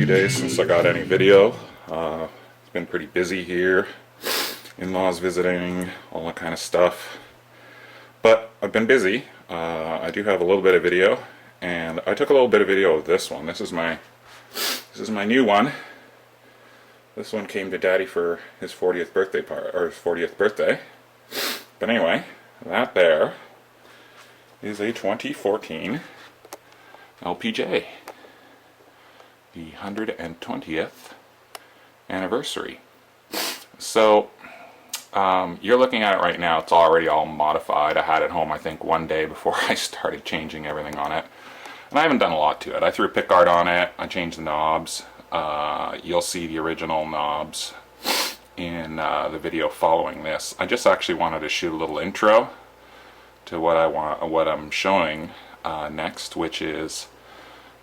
days since I got any video. It's been pretty busy here. In-laws visiting, all that kind of stuff. But I've been busy. I do have a little bit of video, and I took a little bit of video of this one. This is my new one. This one came to Daddy for his 40th birthday But anyway, that there is a 2014 LPJ. The 120th anniversary. So you're looking at it right now. It's already all modified. I had it home I think one day before I started changing everything on it, and I haven't done a lot to it. I threw a pickguard on it, I changed the knobs. You'll see the original knobs in the video following this. I just actually wanted to shoot a little intro to what I'm showing next, which is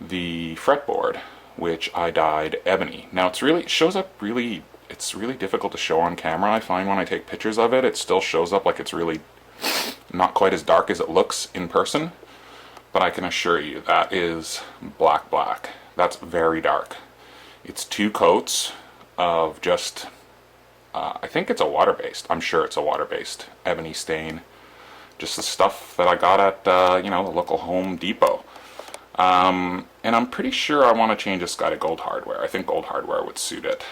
the fretboard, which I dyed ebony. Now it's really, it's really difficult to show on camera. I find when I take pictures of it, it still shows up like it's really not quite as dark as it looks in person. But I can assure you that is black. That's very dark. It's 2 coats of just, I think it's a water-based. I'm sure it's a water-based ebony stain. Just the stuff that I got at, the local Home Depot. And I'm pretty sure I want to change this guy to gold hardware. I think gold hardware would suit it.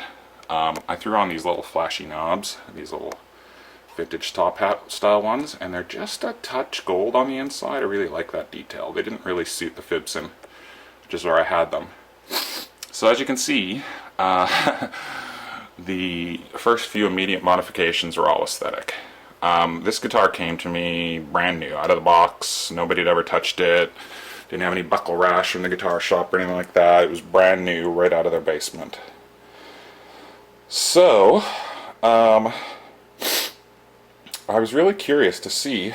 I threw on these little flashy knobs, these little vintage top hat style ones, and they're just a touch gold on the inside. I really like that detail. They didn't really suit the Fibson, which is where I had them. So as you can see, the first few immediate modifications are all aesthetic. This guitar came to me brand new, out of the box. Nobody had ever touched it. Didn't have any buckle rash from the guitar shop or anything like that. It was brand new, right out of their basement. So, I was really curious to see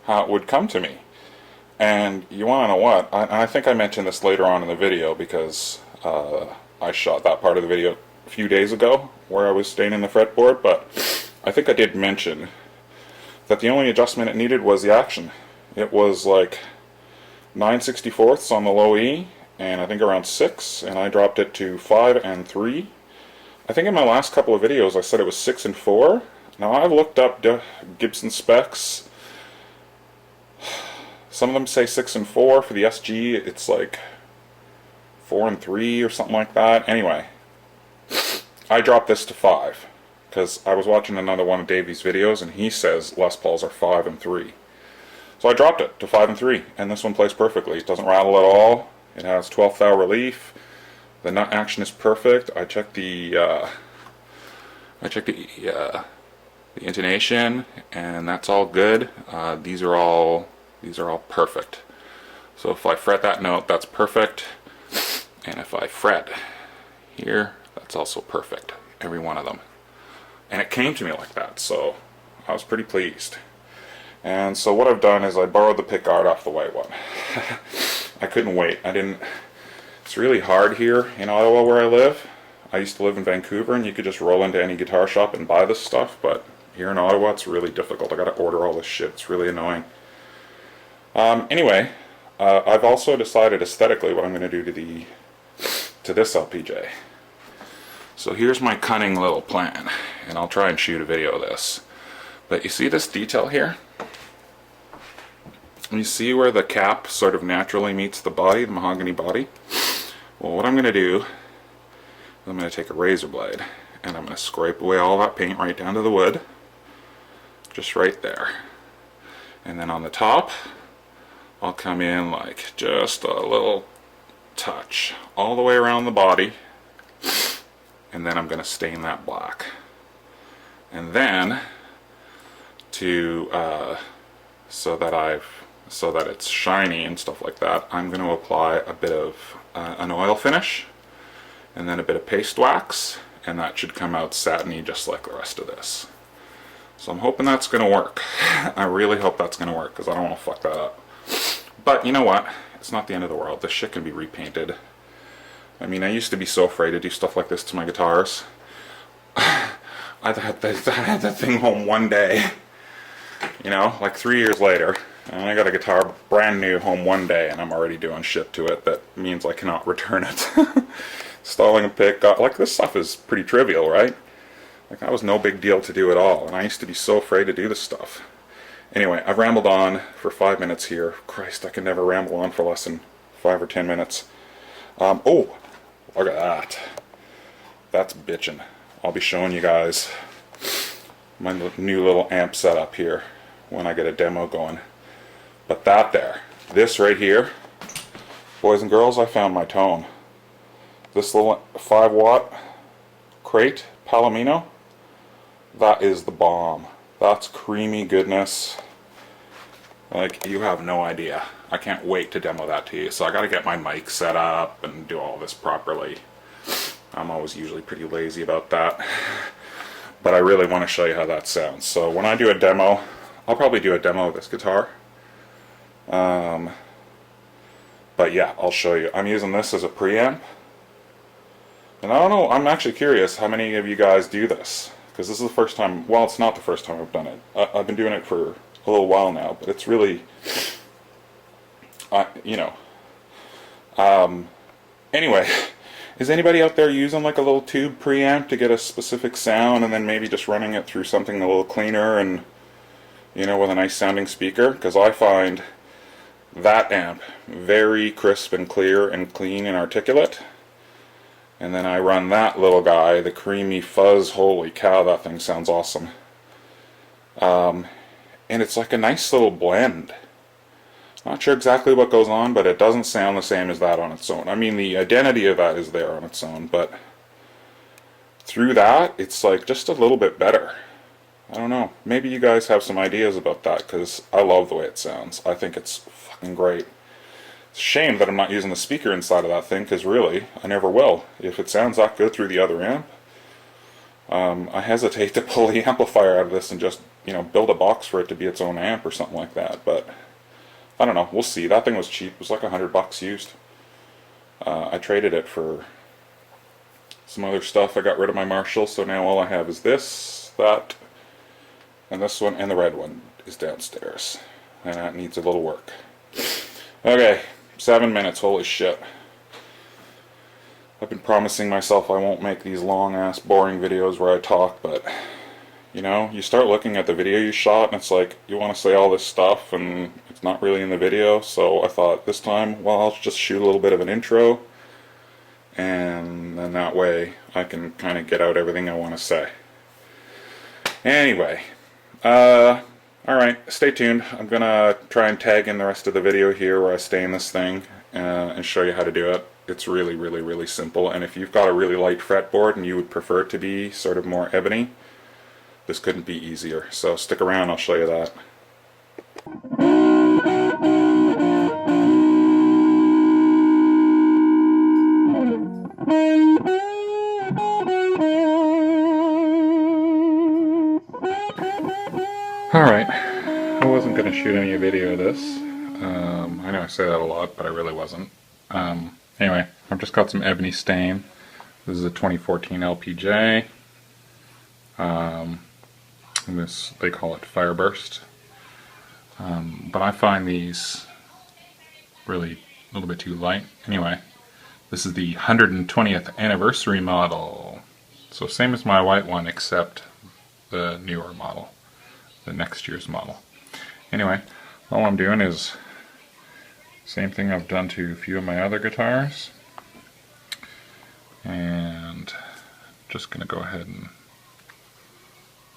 how it would come to me. And you want to know what? I think I mentioned this later on in the video because I shot that part of the video a few days ago where I was staining the fretboard, but I think I did mention that the only adjustment it needed was the action. It was like 9/64ths on the low E, and I think around 6, and I dropped it to 5 and 3. I think in my last couple of videos I said it was 6 and 4. Now I've looked up Gibson specs. Some of them say 6 and 4. For the SG it's like 4 and 3 or something like that. Anyway, I dropped this to 5 because I was watching another one of Davey's videos and he says Les Pauls are 5 and 3. So I dropped it to 5 and 3, and this one plays perfectly. It doesn't rattle at all. It has 12th thou relief. The nut action is perfect. I checked the intonation, and that's all good. These are all perfect. So if I fret that note, that's perfect, and if I fret here, that's also perfect. Every one of them. And it came to me like that, so I was pretty pleased. And so what I've done is I borrowed the pickguard off the white one. I couldn't wait. It's really hard here in Ottawa where I live. I used to live in Vancouver and you could just roll into any guitar shop and buy this stuff, but here in Ottawa it's really difficult. I gotta order all this shit. It's really annoying. Anyway, I've also decided aesthetically what I'm gonna do to this LPJ. So here's my cunning little plan, and I'll try and shoot a video of this. But you see this detail here? You see where the cap sort of naturally meets the body, the mahogany body? Well, what I'm going to do, I'm going to take a razor blade and I'm going to scrape away all that paint right down to the wood. Just right there. And then on the top, I'll come in like just a little touch all the way around the body. And then I'm going to stain that black. And then, so that it's shiny and stuff like that, I'm going to apply a bit of an oil finish and then a bit of paste wax, and that should come out satiny just like the rest of this. So I'm hoping that's going to work. I really hope that's going to work because I don't want to fuck that up. But you know what? It's not the end of the world. This shit can be repainted. I mean, I used to be so afraid to do stuff like this to my guitars. I had that thing home one day, like 3 years later, And I got a guitar brand new home one day, and I'm already doing shit to it that means I cannot return it. Installing a pick, like this stuff is pretty trivial, right? Like that was no big deal to do at all, and I used to be so afraid to do this stuff. Anyway, I've rambled on for 5 minutes here. Christ, I can never ramble on for less than 5 or 10 minutes. Oh, look at that. That's bitchin'. I'll be showing you guys my new little amp setup here when I get a demo going. But that there, this right here, boys and girls, I found my tone. This little 5-watt crate, Palomino, that is the bomb. That's creamy goodness. Like, you have no idea. I can't wait to demo that to you. So I gotta get my mic set up and do all this properly. I'm always usually pretty lazy about that. But I really want to show you how that sounds. So when I do a demo, I'll probably do a demo of this guitar. But yeah, I'll show you. I'm using this as a preamp. And I don't know, I'm actually curious how many of you guys do this. Because this is the first time, well, it's not the first time I've done it. I've been doing it for a little while now, but it's really, you know. Anyway, is anybody out there using like a little tube preamp to get a specific sound and then maybe just running it through something a little cleaner and, you know, with a nice sounding speaker? Because I find that amp very crisp and clear and clean and articulate. And then I run that little guy, the creamy fuzz. Holy cow, that thing sounds awesome. And it's like a nice little blend. Not sure exactly what goes on, but it doesn't sound the same as that on its own. I mean, the identity of that is there on its own, but through that, it's like just a little bit better. I don't know. Maybe you guys have some ideas about that, because I love the way it sounds. I think it's fucking great. It's a shame that I'm not using the speaker inside of that thing, because really, I never will. If it sounds that good through the other amp, I hesitate to pull the amplifier out of this and just, you know, build a box for it to be its own amp or something like that, but I don't know, we'll see. That thing was cheap. It was like $100 used. I traded it for some other stuff. I got rid of my Marshall, so now all I have is this, that, and this one, and the red one is downstairs. And that needs a little work. Okay, 7 minutes, holy shit. I've been promising myself I won't make these long-ass boring videos where I talk, but you know, you start looking at the video you shot and it's like, you want to say all this stuff and it's not really in the video, so I thought this time, well, I'll just shoot a little bit of an intro and then that way I can kind of get out everything I want to say. Anyway, alright, stay tuned. I'm gonna try and tag in the rest of the video here where I stay in this thing and show you how to do it. It's really, really, really simple, and if you've got a really light fretboard and you would prefer it to be sort of more ebony, this couldn't be easier. So stick around, I'll show you that. Alright, I wasn't going to shoot any video of this. I know I say that a lot, but I really wasn't. Anyway, I've just got some ebony stain. This is a 2014 LPJ. And this, they call it Fireburst. But I find these really a little bit too light. Anyway, this is the 120th anniversary model. So same as my white one, except the newer model, the next year's model. Anyway, all I'm doing is same thing I've done to a few of my other guitars. And just going to go ahead and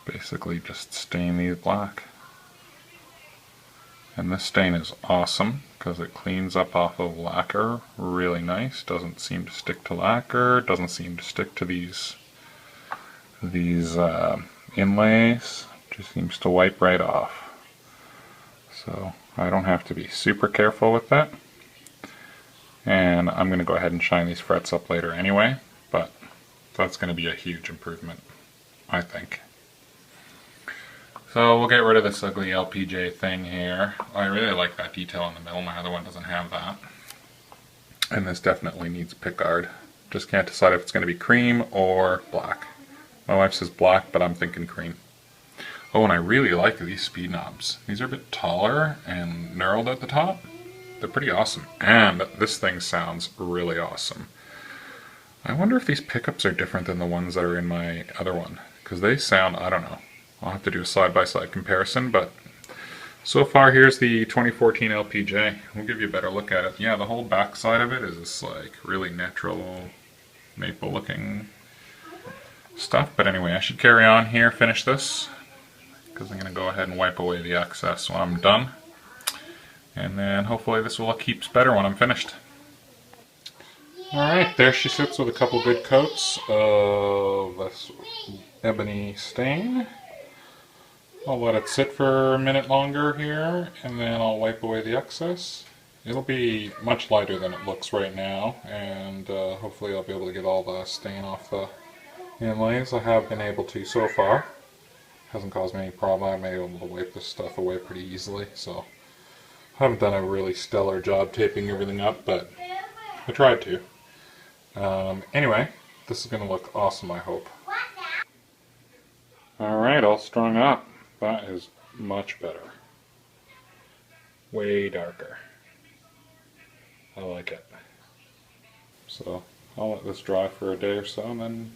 basically just stain these black. And this stain is awesome because it cleans up off of lacquer really nice. Doesn't seem to stick to lacquer, doesn't seem to stick to these inlays. Just seems to wipe right off. So I don't have to be super careful with that. And I'm going to go ahead and shine these frets up later anyway, but that's going to be a huge improvement, I think. So we'll get rid of this ugly LPJ thing here. I really like that detail in the middle. My other one doesn't have that. And this definitely needs a pickguard. Just can't decide if it's going to be cream or black. My wife says black, but I'm thinking cream. Oh, and I really like these speed knobs. These are a bit taller and knurled at the top. They're pretty awesome. And this thing sounds really awesome. I wonder if these pickups are different than the ones that are in my other one. Because they sound, I don't know. I'll have to do a side-by-side comparison, but so far here's the 2014 LPJ. We'll give you a better look at it. Yeah, the whole back side of it is this like really natural maple looking stuff. But anyway, I should carry on here, finish this, because I'm going to go ahead and wipe away the excess when I'm done. And then hopefully this will keeps better when I'm finished. Alright, there she sits with a couple good coats of this ebony stain. I'll let it sit for a minute longer here, and then I'll wipe away the excess. It'll be much lighter than it looks right now, and hopefully I'll be able to get all the stain off the inlays. I have been able to so far. Hasn't caused me any problem. I've been able to wipe this stuff away pretty easily, so I haven't done a really stellar job taping everything up, but I tried to. Anyway, this is going to look awesome, I hope. Alright, all strung up. That is much better. Way darker. I like it. So, I'll let this dry for a day or so and then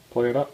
play it up.